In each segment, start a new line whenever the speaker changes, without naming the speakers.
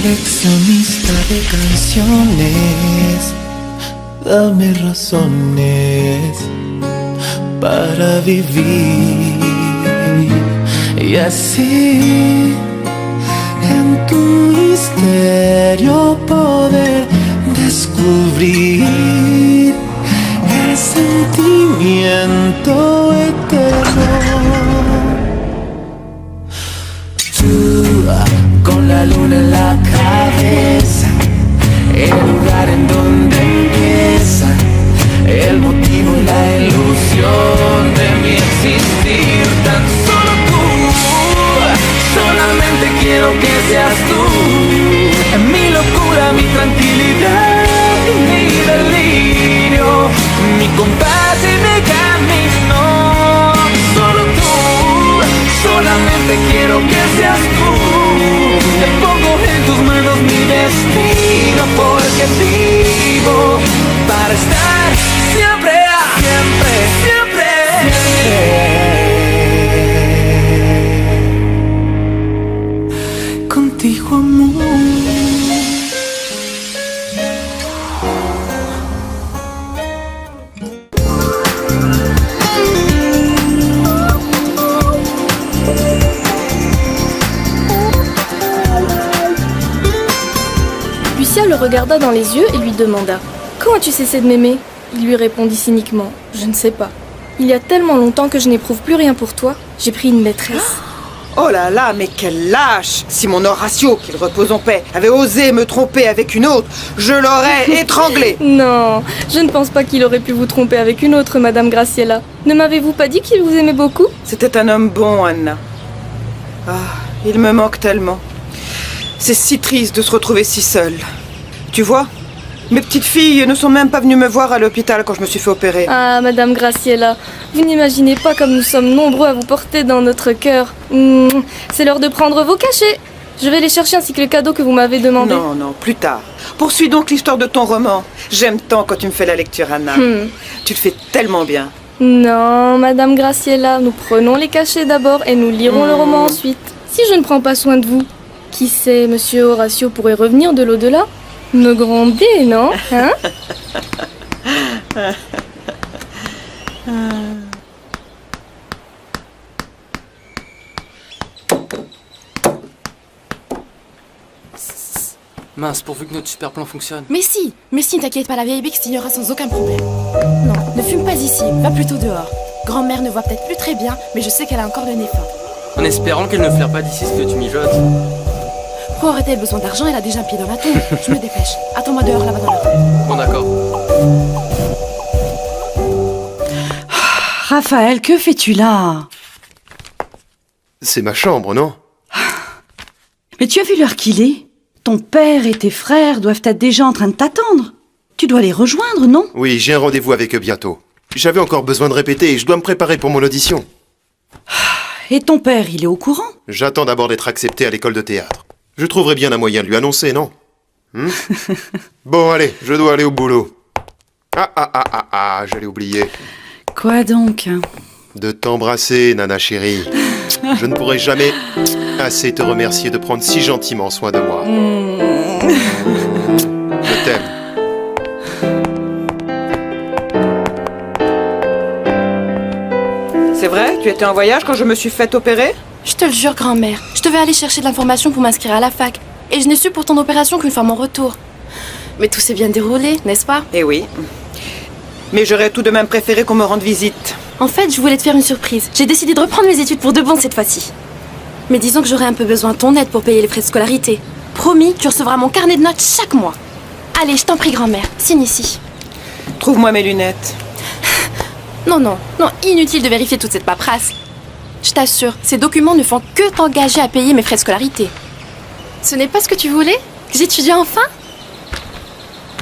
Coleccionista de canciones, dame razones para vivir y así en tu misterio poder descubrir el sentimiento eterno. Tú con la luna en la cabeza, el lugar en donde empieza el motivo y la ilusión de mi existir. Tan solo tú, solamente quiero que seas tú, en mi locura, mi tranquilidad y mi delirio, mi compás y mi camino. Solo tú, solamente quiero que seas tú. Te pongo en tus manos mi destino, porque vivo para estar siempre, siempre, siempre, siempre contigo, amor.
Lucia le regarda dans les yeux et lui demanda « Comment as-tu cessé de m'aimer ?» Il lui répondit cyniquement « Je ne sais pas. Il y a tellement longtemps que je n'éprouve plus rien pour toi. J'ai pris une maîtresse. »
Oh là là, mais quel lâche! Si mon Horatio, qu'il repose en paix, avait osé me tromper avec une autre, je l'aurais étranglé.
Non, je ne pense pas qu'il aurait pu vous tromper avec une autre, Madame Graciela. Ne m'avez-vous pas dit qu'il vous aimait beaucoup?
C'était un homme bon, Anna. Ah, il me manque tellement. C'est si triste de se retrouver si seule. Tu vois, mes petites filles ne sont même pas venues me voir à l'hôpital quand je me suis fait opérer.
Ah, Madame Graciela, vous n'imaginez pas comme nous sommes nombreux à vous porter dans notre cœur. C'est l'heure de prendre vos cachets. Je vais les chercher ainsi que le cadeau que vous m'avez demandé.
Non, non, plus tard. Poursuis donc l'histoire de ton roman. J'aime tant quand tu me fais la lecture, Anna. Tu le fais tellement bien.
Non, Madame Graciela, nous prenons les cachets d'abord et nous lirons le roman ensuite. Si je ne prends pas soin de vous, qui sait, Monsieur Horatio pourrait revenir de l'au-delà? Me gronder, non? Hein?
Mince, pourvu que notre super plan fonctionne.
Mais si, ne t'inquiète pas, la vieille Bix signera sans aucun problème. Non, ne fume pas ici, va plutôt dehors. Grand-mère ne voit peut-être plus très bien, mais je sais qu'elle a encore le nez fin.
En espérant qu'elle ne flaire pas d'ici ce que tu mijotes.
Pourquoi aurait-elle besoin d'argent? Elle a déjà un pied dans la tombe. Je me dépêche. Attends-moi dehors, là-bas dans la rue.
Bon, d'accord.
Raphaël, que fais-tu là?
C'est ma chambre, non?
Mais tu as vu l'heure qu'il est? Ton père et tes frères doivent être déjà en train de t'attendre. Tu dois les rejoindre, non?
Oui, j'ai un rendez-vous avec eux bientôt. J'avais encore besoin de répéter et je dois me préparer pour mon audition.
Et ton père, il est au courant?
J'attends d'abord d'être accepté à l'école de théâtre. Je trouverai bien un moyen de lui annoncer, non? Bon, allez, je dois aller au boulot. J'allais oublier.
Quoi donc?
De t'embrasser, Nana chérie. Je ne pourrai jamais assez te remercier de prendre si gentiment soin de moi. Je t'aime.
C'est vrai? Tu étais en voyage quand je me suis fait opérer?
Je te le jure, grand-mère, je devais aller chercher de l'information pour m'inscrire à la fac. Et je n'ai su pour ton opération qu'une fois mon retour. Mais tout s'est bien déroulé, n'est-ce pas?
Eh oui. Mais j'aurais tout de même préféré qu'on me rende visite.
En fait, je voulais te faire une surprise. J'ai décidé de reprendre mes études pour de bon cette fois-ci. Mais disons que j'aurais un peu besoin de ton aide pour payer les frais de scolarité. Promis, tu recevras mon carnet de notes chaque mois. Allez, je t'en prie, grand-mère, signe ici.
Trouve-moi mes lunettes.
Non, inutile de vérifier toute cette paperasse. Je t'assure, ces documents ne font que t'engager à payer mes frais de scolarité. Ce n'est pas ce que tu voulais? Que j'étudie enfin?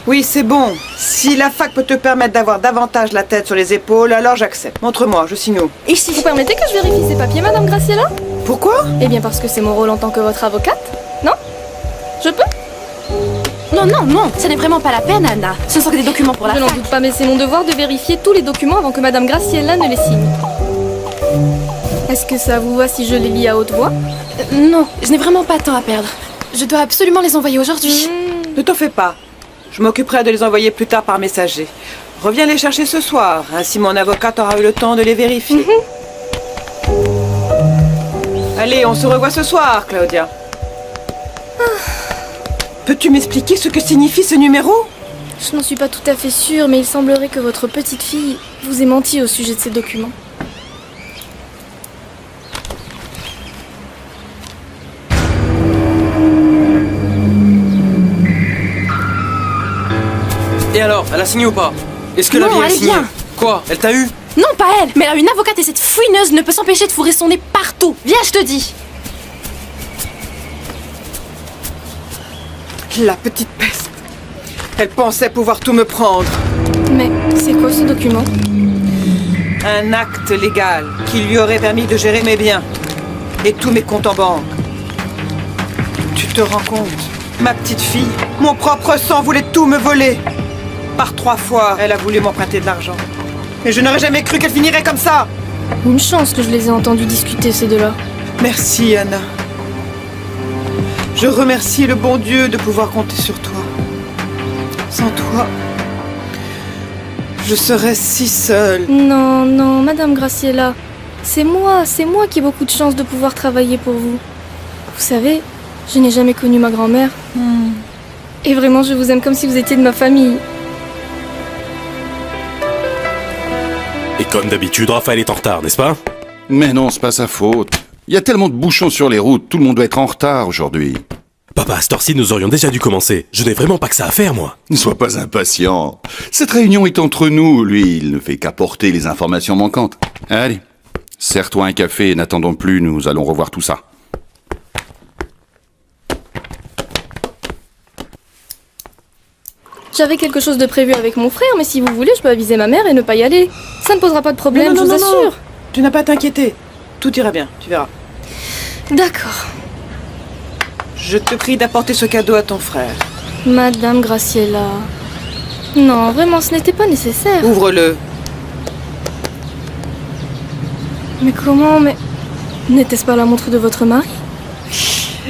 Oui, c'est bon. Si la fac peut te permettre d'avoir davantage la tête sur les épaules, alors j'accepte. Montre-moi, je signe où?
Ici. Vous permettez que je vérifie ces papiers, Madame Graciela?
Pourquoi?
Eh bien parce que c'est mon rôle en tant que votre avocate. Non? Je peux?
Non, ce n'est vraiment pas la peine, Anna. Ce ne sont que des documents pour la
fac. Je n'en doute pas, mais c'est mon devoir de vérifier tous les documents avant que Madame Graciela ne les signe. Est-ce que ça vous va si je les lis à haute voix?
Non, je n'ai vraiment pas de temps à perdre. Je dois absolument les envoyer aujourd'hui.
Ne t'en fais pas. Je m'occuperai de les envoyer plus tard par messager. Reviens les chercher ce soir, ainsi mon avocat aura eu le temps de les vérifier. Allez, on se revoit ce soir, Claudia. Peux-tu m'expliquer ce que signifie ce numéro?
Je n'en suis pas tout à fait sûre, mais il semblerait que votre petite fille vous ait menti au sujet de ces documents.
Et alors, elle a signé ou pas? Est-ce que
Non,
la vie
elle
a
est
signé?
bien.
Quoi? Elle t'a eu?
Non, pas elle. Mais une avocate et cette fouineuse ne peut s'empêcher de fourrer son nez partout. Viens, je te dis.
La petite peste. Elle pensait pouvoir tout me prendre.
Mais c'est quoi ce document?
Un acte légal qui lui aurait permis de gérer mes biens et tous mes comptes en banque. Tu te rends compte? Ma petite fille, mon propre sang voulait tout me voler. Par 3 fois, elle a voulu m'emprunter de l'argent. Et je n'aurais jamais cru qu'elle finirait comme ça.
Une chance que je les ai entendus discuter, ces deux-là.
Merci, Anna. Je remercie le bon Dieu de pouvoir compter sur toi. Sans toi, je serais si seule.
Non, non, Madame Graciela. C'est moi qui ai beaucoup de chance de pouvoir travailler pour vous. Vous savez, je n'ai jamais connu ma grand-mère. Et vraiment, je vous aime comme si vous étiez de ma famille.
Et comme d'habitude, Raphaël est en retard, n'est-ce pas?
Mais non, c'est pas sa faute. Il y a tellement de bouchons sur les routes, tout le monde doit être en retard aujourd'hui.
Papa, à cette heure-ci, nous aurions déjà dû commencer. Je n'ai vraiment pas que ça à faire, moi.
Ne sois pas impatient. Cette réunion est entre nous, lui, il ne fait qu'apporter les informations manquantes. Allez, sers-toi un café et n'attendons plus, nous allons revoir tout ça.
J'avais quelque chose de prévu avec mon frère, mais si vous voulez, je peux aviser ma mère et ne pas y aller. Ça ne posera pas de problème, je vous assure.
Tu n'as pas à t'inquiéter. Tout ira bien, tu verras.
D'accord.
Je te prie d'apporter ce cadeau à ton frère.
Madame Graciela. Non, vraiment, ce n'était pas nécessaire.
Ouvre-le.
Mais comment, mais... N'était-ce pas la montre de votre mari?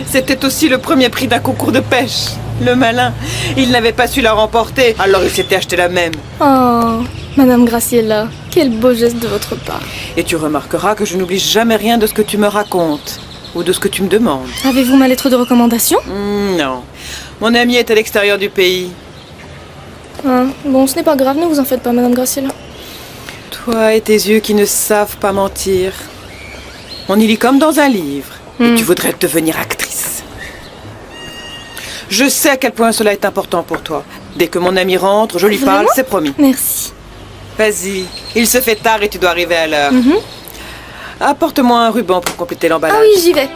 C'était aussi le premier prix d'un concours de pêche. Le malin, il n'avait pas su la remporter, alors il s'était acheté la même.
Oh, Madame Graciela, quel beau geste de votre part.
Et tu remarqueras que je n'oublie jamais rien de ce que tu me racontes, ou de ce que tu me demandes.
Avez-vous ma lettre de recommandation?
Non. Mon ami est à l'extérieur du pays.
Ah, bon, ce n'est pas grave, ne vous en faites pas, Madame Graciela.
Toi et tes yeux qui ne savent pas mentir. On y lit comme dans un livre. Et tu voudrais devenir actrice. Je sais à quel point cela est important pour toi. Dès que mon ami rentre, je lui parle,
Vraiment?
c'est promis.
Merci.
Vas-y, il se fait tard et tu dois arriver à l'heure. Apporte-moi un ruban pour compléter l'emballage.
Ah oui, j'y vais.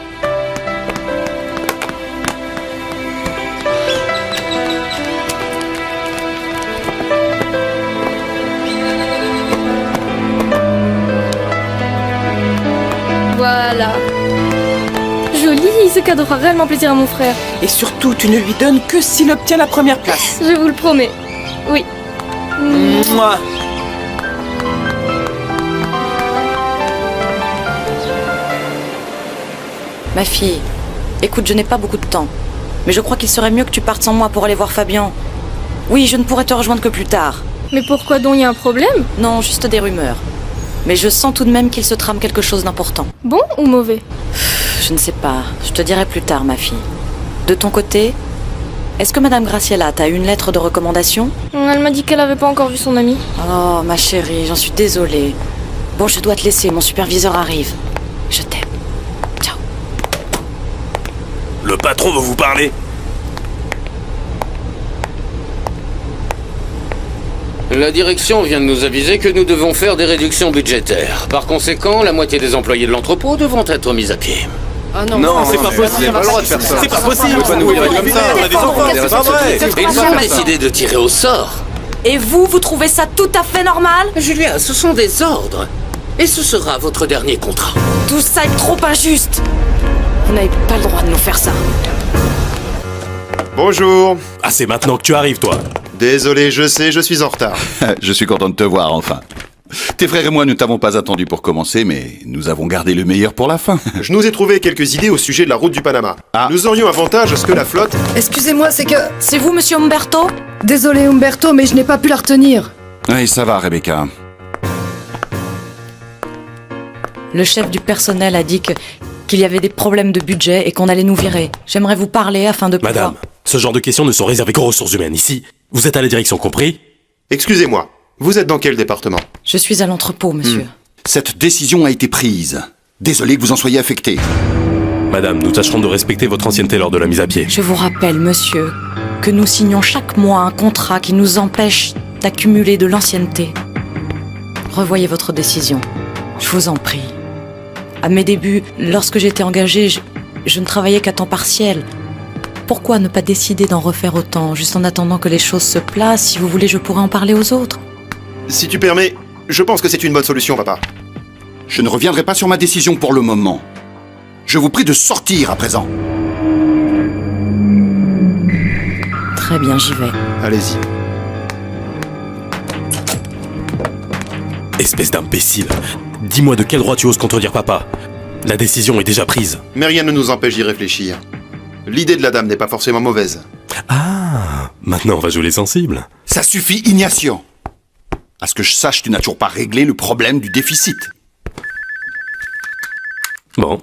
Voilà. Joli, ce cadeau fera réellement plaisir à mon frère.
Et surtout, tu ne lui donnes que s'il obtient la première place.
Je vous le promets. Oui.
Mouah.
Ma fille, écoute, je n'ai pas beaucoup de temps. Mais je crois qu'il serait mieux que tu partes sans moi pour aller voir Fabien. Oui, je ne pourrai te rejoindre que plus tard.
Mais pourquoi donc, il y a un problème?
Non, juste des rumeurs. Mais je sens tout de même qu'il se trame quelque chose d'important.
Bon ou mauvais?
Je ne sais pas, je te dirai plus tard, ma fille. De ton côté, est-ce que Madame Graciela t'a eu une lettre de recommandation?
Elle m'a dit qu'elle avait pas encore vu son ami.
Oh, ma chérie, j'en suis désolée. Bon, je dois te laisser, mon superviseur arrive. Je t'aime. Ciao.
Le patron veut vous parler.
La direction vient de nous aviser que nous devons faire des réductions budgétaires. Par conséquent, la moitié des employés de l'entrepôt devront être mis à pied.
Ah non,
Non, c'est pas possible.
pas le droit de faire ça.
C'est pas possible.
On peut pas nous virer comme ça.
On a des enfants, c'est pas vrai.
Et ils ont décidé de tirer au sort.
Et vous trouvez ça tout à fait normal?
Julia, ce sont des ordres. Et ce sera votre dernier contrat.
Tout ça est trop injuste. Vous n'avez pas le droit de nous faire ça.
Bonjour.
Ah, c'est maintenant que tu arrives, toi.
Désolé, je sais, je suis en retard.
Je suis content de te voir, enfin. Tes frères et moi, nous t'avons pas attendu pour commencer, mais nous avons gardé le meilleur pour la fin.
Je nous ai trouvé quelques idées au sujet de la route du Panama. Nous aurions avantage à ce que la flotte...
Excusez-moi, c'est que...
C'est vous, monsieur Umberto?
Désolé Umberto, mais je n'ai pas pu la retenir.
Oui, ça va, Rebecca.
Le chef du personnel a dit qu'il y avait des problèmes de budget et qu'on allait nous virer. J'aimerais vous parler afin de pouvoir...
Madame, ce genre de questions ne sont réservées qu'aux ressources humaines. Ici, vous êtes à la direction, compris?
Excusez-moi, vous êtes dans quel département?
Je suis à l'entrepôt, monsieur.
Cette décision a été prise. Désolé que vous en soyez affecté.
Madame, nous tâcherons de respecter votre ancienneté lors de la mise à pied.
Je vous rappelle, monsieur, que nous signons chaque mois un contrat qui nous empêche d'accumuler de l'ancienneté. Revoyez votre décision. Je vous en prie. À mes débuts, lorsque j'étais engagée, je ne travaillais qu'à temps partiel. Pourquoi ne pas décider d'en refaire autant, juste en attendant que les choses se placent? Si vous voulez, je pourrais en parler aux autres.
Si tu permets, je pense que c'est une bonne solution, papa.
Je ne reviendrai pas sur ma décision pour le moment. Je vous prie de sortir à présent.
Très bien, j'y vais.
Allez-y.
Espèce d'imbécile. Dis-moi de quel droit tu oses contredire papa? La décision est déjà prise.
Mais rien ne nous empêche d'y réfléchir. L'idée de la dame n'est pas forcément mauvaise.
Ah, maintenant on va jouer les sensibles.
Ça suffit, Ignacio. À ce que je sache, tu n'as toujours pas réglé le problème du déficit.
Bon.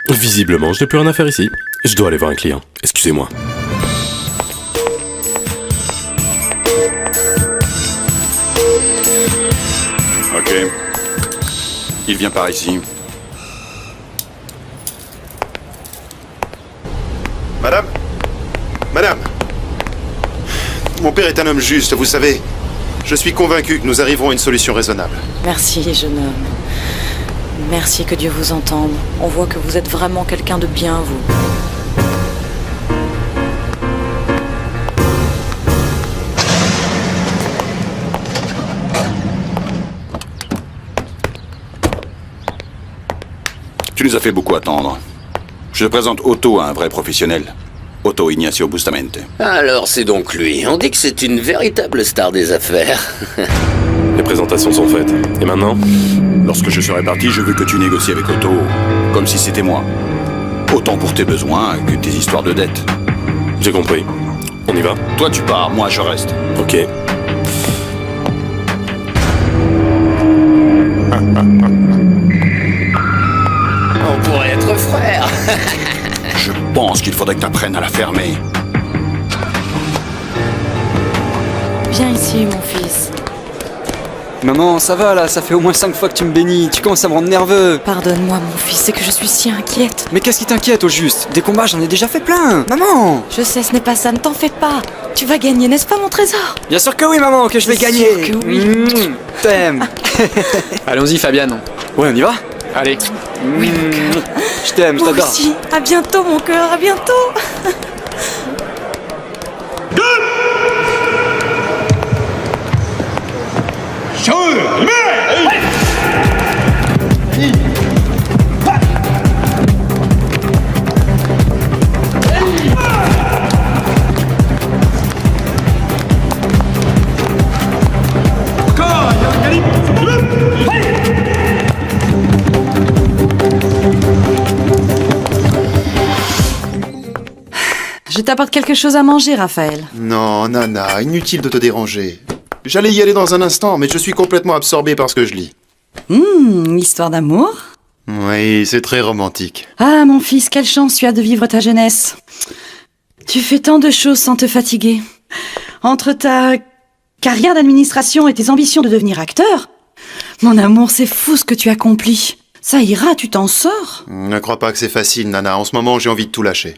Visiblement, je n'ai plus rien à faire ici. Je dois aller voir un client. Excusez-moi.
Ok. Il vient par ici.
Madame? Madame? Mon père est un homme juste, vous savez. Je suis convaincu que nous arriverons à une solution raisonnable.
Merci, jeune homme. Merci, que Dieu vous entende. On voit que vous êtes vraiment quelqu'un de bien, vous.
Tu nous as fait beaucoup attendre. Je te présente Otto, un vrai professionnel. Otto Ignacio Bustamente.
Alors c'est donc lui. On dit que c'est une véritable star des affaires.
Les présentations sont faites. Et maintenant?
Lorsque je serai parti, je veux que tu négocies avec Otto, comme si c'était moi. Autant pour tes besoins que tes histoires de dettes.
J'ai compris. On y va?
Toi tu pars, moi je reste.
Ok.
On pourrait être frères.
Je pense qu'il faudrait que tu apprennes à la fermer.
Viens ici, mon fils.
Maman, ça va là, ça fait au moins 5 fois que tu me bénis, tu commences à me rendre nerveux.
Pardonne-moi, mon fils, c'est que je suis si inquiète.
Mais qu'est-ce qui t'inquiète au juste? Des combats, j'en ai déjà fait plein. Maman!
Je sais, ce n'est pas ça, ne t'en fais pas. Tu vas gagner, n'est-ce pas, mon trésor?
Bien sûr que oui, maman, que je vais gagner.
Sûr que oui.
T'aimes. Allons-y, Fabienne. Ouais, on y va? Allez.
Oui, mon cœur.
Je t'aime, je
Moi
t'adore.
aussi. À bientôt, mon cœur, à bientôt.
Je t'apporte quelque chose à manger, Raphaël.
Non, Nana, inutile de te déranger. J'allais y aller dans un instant, mais je suis complètement absorbé par ce que je lis.
Histoire d'amour?
Oui, c'est très romantique.
Ah, mon fils, quelle chance tu as de vivre ta jeunesse. Tu fais tant de choses sans te fatiguer. Entre ta carrière d'administration et tes ambitions de devenir acteur, mon amour, c'est fou ce que tu accomplis. Ça ira, tu t'en sors.
Ne crois pas que c'est facile, Nana. En ce moment, j'ai envie de tout lâcher.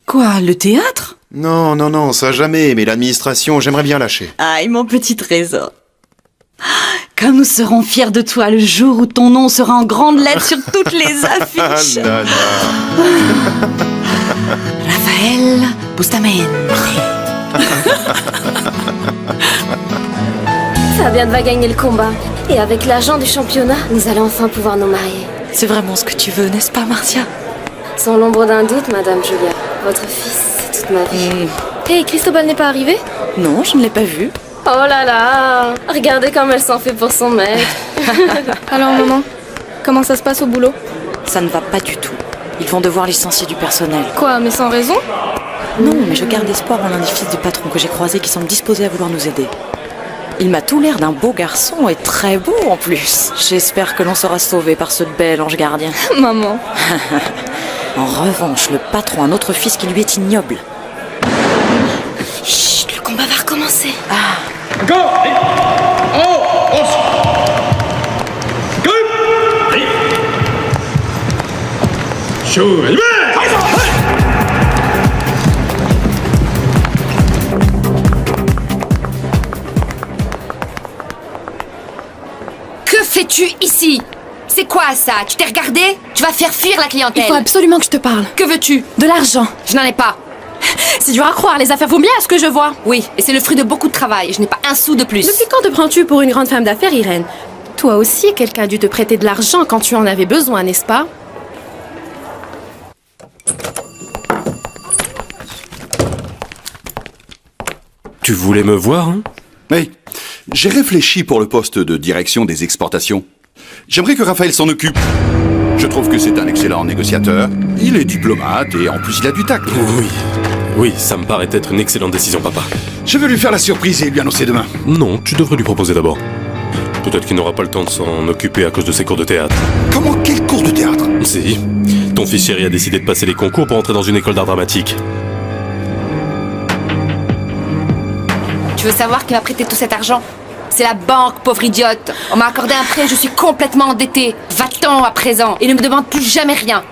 Quoi, le théâtre?
Non, ça jamais, mais l'administration, j'aimerais bien lâcher.
Aïe, mon petit trésor. Comme nous serons fiers de toi le jour où ton nom sera en grandes lettres sur toutes les affiches.
Nana.
Raphaël Bustamente.
Fabienne va gagner le combat. Et avec l'argent du championnat, nous allons enfin pouvoir nous marier.
C'est vraiment ce que tu veux, n'est-ce pas, Marcia?
Sans l'ombre d'un doute, Madame Julia. Votre fils, c'est toute ma vie. Hey, Cristobal n'est pas arrivé?
Non, je ne l'ai pas vu.
Oh là là, regardez comme elle s'en fait pour son mec. Alors maman, comment ça se passe au boulot?
Ça ne va pas du tout. Ils vont devoir licencier du personnel.
Quoi, mais sans raison?
Non, mais je garde espoir en l'un des fils du patron que j'ai croisé qui semble disposé à vouloir nous aider. Il m'a tout l'air d'un beau garçon et très beau en plus. J'espère que l'on sera sauvé par ce bel ange gardien.
Maman.
En revanche, le patron a un autre fils qui lui est ignoble.
Chut, le combat va recommencer.
Que fais-tu ici? C'est quoi ça? Tu t'es regardé? Tu vas faire fuir la clientèle.
Il faut absolument que je te parle.
Que veux-tu?
De l'argent.
Je n'en ai pas.
C'est dur à croire, les affaires vont bien à ce que je vois.
Oui, et c'est le fruit de beaucoup de travail. Je n'ai pas un sou de plus.
Depuis quand te prends-tu pour une grande femme d'affaires, Irène? Toi aussi, quelqu'un a dû te prêter de l'argent quand tu en avais besoin, n'est-ce pas?
Tu voulais me voir, hein?
Oui, j'ai réfléchi pour le poste de direction des exportations. J'aimerais que Raphaël s'en occupe. Je trouve que c'est un excellent négociateur. Il est diplomate et en plus il a du tact.
Oui, ça me paraît être une excellente décision, papa.
Je vais lui faire la surprise et lui annoncer demain.
Non, tu devrais lui proposer d'abord. Peut-être qu'il n'aura pas le temps de s'en occuper à cause de ses cours de théâtre.
Comment? Quel cours de théâtre?
Si. Ton fils chéri a décidé de passer les concours pour entrer dans une école d'art dramatique.
Tu veux savoir qui m'a prêté tout cet argent? C'est la banque, pauvre idiote. On m'a accordé un prêt, je suis complètement endettée. Va-t'en à présent et ne me demande plus jamais rien.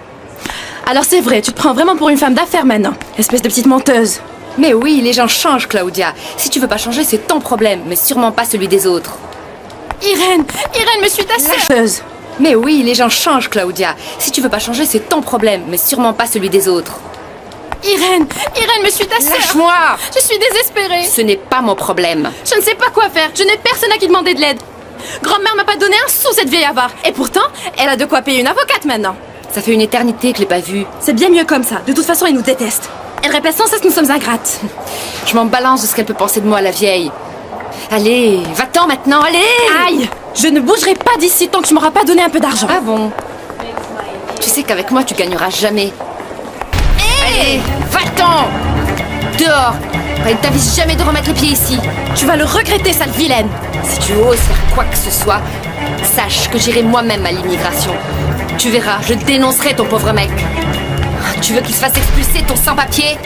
Alors c'est vrai, tu te prends vraiment pour une femme d'affaires maintenant. Espèce de petite menteuse.
Mais oui, les gens changent, Claudia. Si tu veux pas changer, c'est ton problème, mais sûrement pas celui des autres.
Irène, me suis ta sœur.
Mais oui, les gens changent, Claudia. Si tu veux pas changer, c'est ton problème, mais sûrement pas celui des autres.
Irène, me suis ta sœur.
Lâche-moi!
Je suis désespérée.
Ce n'est pas mon problème.
Je ne sais pas quoi faire. Je n'ai personne à qui demander de l'aide. Grand-mère m'a pas donné un sou, cette vieille avare. Et pourtant, elle a de quoi payer une avocate maintenant.
Ça fait une éternité que je l'ai pas vue.
C'est bien mieux comme ça. De toute façon, elle nous déteste. Elle répète sans cesse que nous sommes ingrates.
Je m'en balance de ce qu'elle peut penser de moi, la vieille. Allez, va-t'en maintenant, allez!
Aïe! Je ne bougerai pas d'ici tant que tu m'auras pas donné un peu d'argent.
Ah bon? Tu sais qu'avec moi, tu gagneras jamais. Allez, va-t'en! Dehors! Il ne t'avise jamais de remettre les pieds ici.
Tu vas le regretter, sale vilaine.
Si tu oses faire quoi que ce soit, sache que j'irai moi-même à l'immigration. Tu verras, je dénoncerai ton pauvre mec. Tu veux qu'il se fasse expulser, ton sans-papier?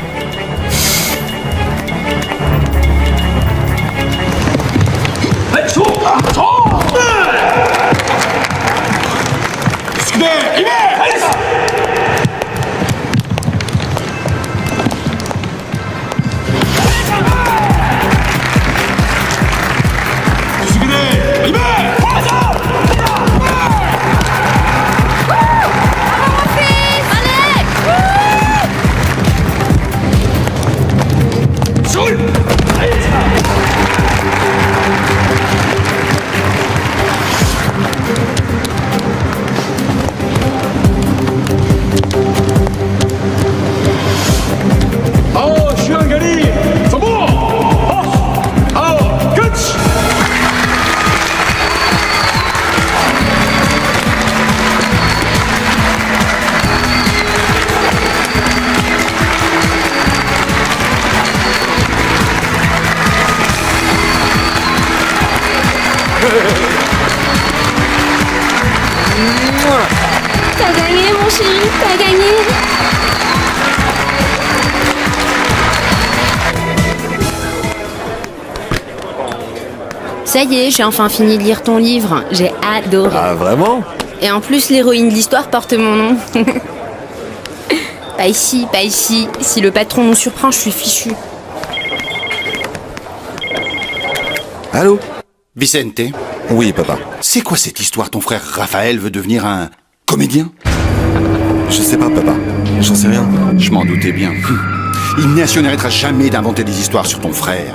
T'as gagné, mon chéri, t'as gagné.
Ça y est, j'ai enfin fini de lire ton livre. J'ai adoré.
Ah, vraiment?
Et en plus, l'héroïne de l'histoire porte mon nom. Pas ici, pas ici. Si le patron nous surprend, je suis fichue.
Allô? Vicente?
Oui, papa.
C'est quoi cette histoire? Ton frère Raphaël veut devenir un comédien?
Je sais pas, papa. J'en sais rien.
Je m'en doutais bien. Ignacio n'arrêtera jamais d'inventer des histoires sur ton frère.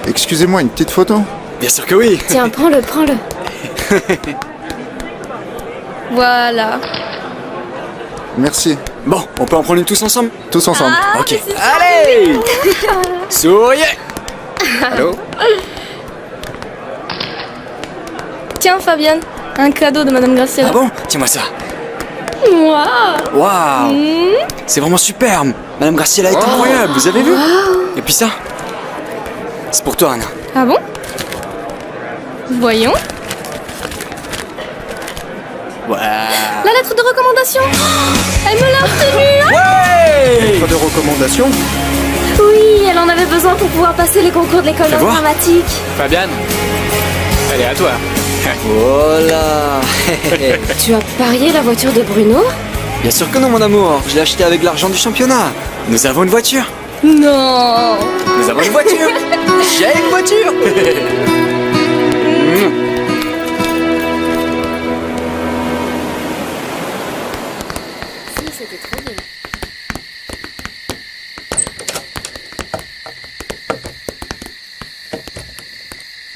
Excusez-moi, une petite photo?
Bien sûr que oui.
Tiens, prends-le, prends-le.
Voilà.
Merci.
Bon, on peut en prendre une tous ensemble?
Tous ensemble.
Ok. Allez. Souriez. Allô?
Tiens, Fabienne, un cadeau de Madame Graciela.
Ah bon? Tiens-moi ça.
Waouh.
Waouh. C'est vraiment superbe. Madame Graciela est incroyable, vous avez vu? Et puis ça, c'est pour toi, Anna.
Ah bon? Voyons. La lettre de recommandation. Elle me l'a retenue.
Ouais.
Lettre de recommandation?
Oui, elle en avait besoin pour pouvoir passer les concours de l'école d'art dramatique.
Fabienne, elle est à toi.
Voilà.
Tu as parié la voiture de Bruno?
Bien sûr que non, mon amour. Je l'ai acheté avec l'argent du championnat. Nous avons une voiture.
Non.
Nous avons une voiture. J'ai une voiture.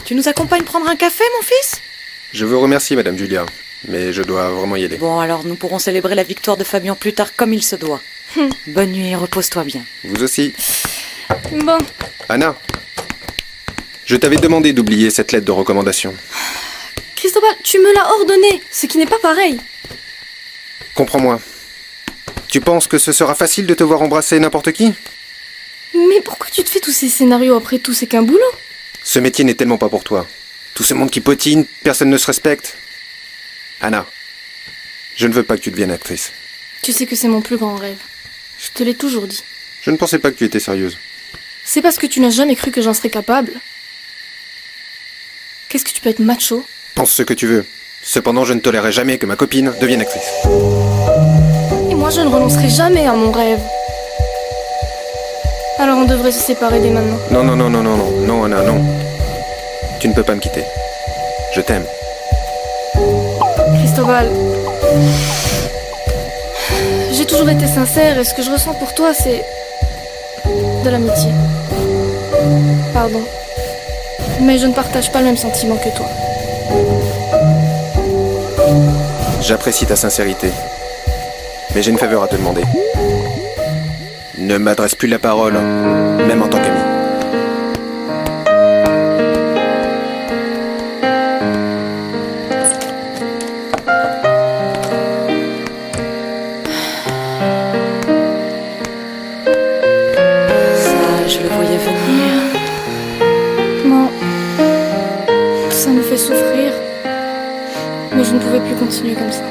Tu nous accompagnes prendre un café, mon fils?
Je vous remercie, Madame Julia, mais je dois vraiment y aller.
Bon, alors nous pourrons célébrer la victoire de Fabien plus tard comme il se doit. Bonne nuit et repose-toi bien.
Vous aussi.
Bon.
Anna, je t'avais demandé d'oublier cette lettre de recommandation.
Cristobal, tu me l'as ordonné, ce qui n'est pas pareil.
Comprends-moi. Tu penses que ce sera facile de te voir embrasser n'importe qui?
Mais pourquoi tu te fais tous ces scénarios après tout? C'est qu'un boulot.
Ce métier n'est tellement pas pour toi. Tout ce monde qui potine, personne ne se respecte. Anna, je ne veux pas que tu deviennes actrice.
Tu sais que c'est mon plus grand rêve. Je te l'ai toujours dit.
Je ne pensais pas que tu étais sérieuse.
C'est parce que tu n'as jamais cru que j'en serais capable. Qu'est-ce que tu peux être macho?
Pense ce que tu veux. Cependant, je ne tolérerai jamais que ma copine devienne actrice.
Et moi, je ne renoncerai jamais à mon rêve. Alors on devrait se séparer dès maintenant.
Non, non, non, non, non, non, non, Anna, non. Tu ne peux pas me quitter. Je t'aime.
Cristobal, j'ai toujours été sincère et ce que je ressens pour toi, c'est de l'amitié. Pardon. Mais je ne partage pas le même sentiment que toi.
J'apprécie ta sincérité. Mais j'ai une faveur à te demander. Ne m'adresse plus la parole, même en tant qu'ami.
Ça, je le voyais venir.
Non. Ça me fait souffrir. Mais je ne pouvais plus continuer comme ça.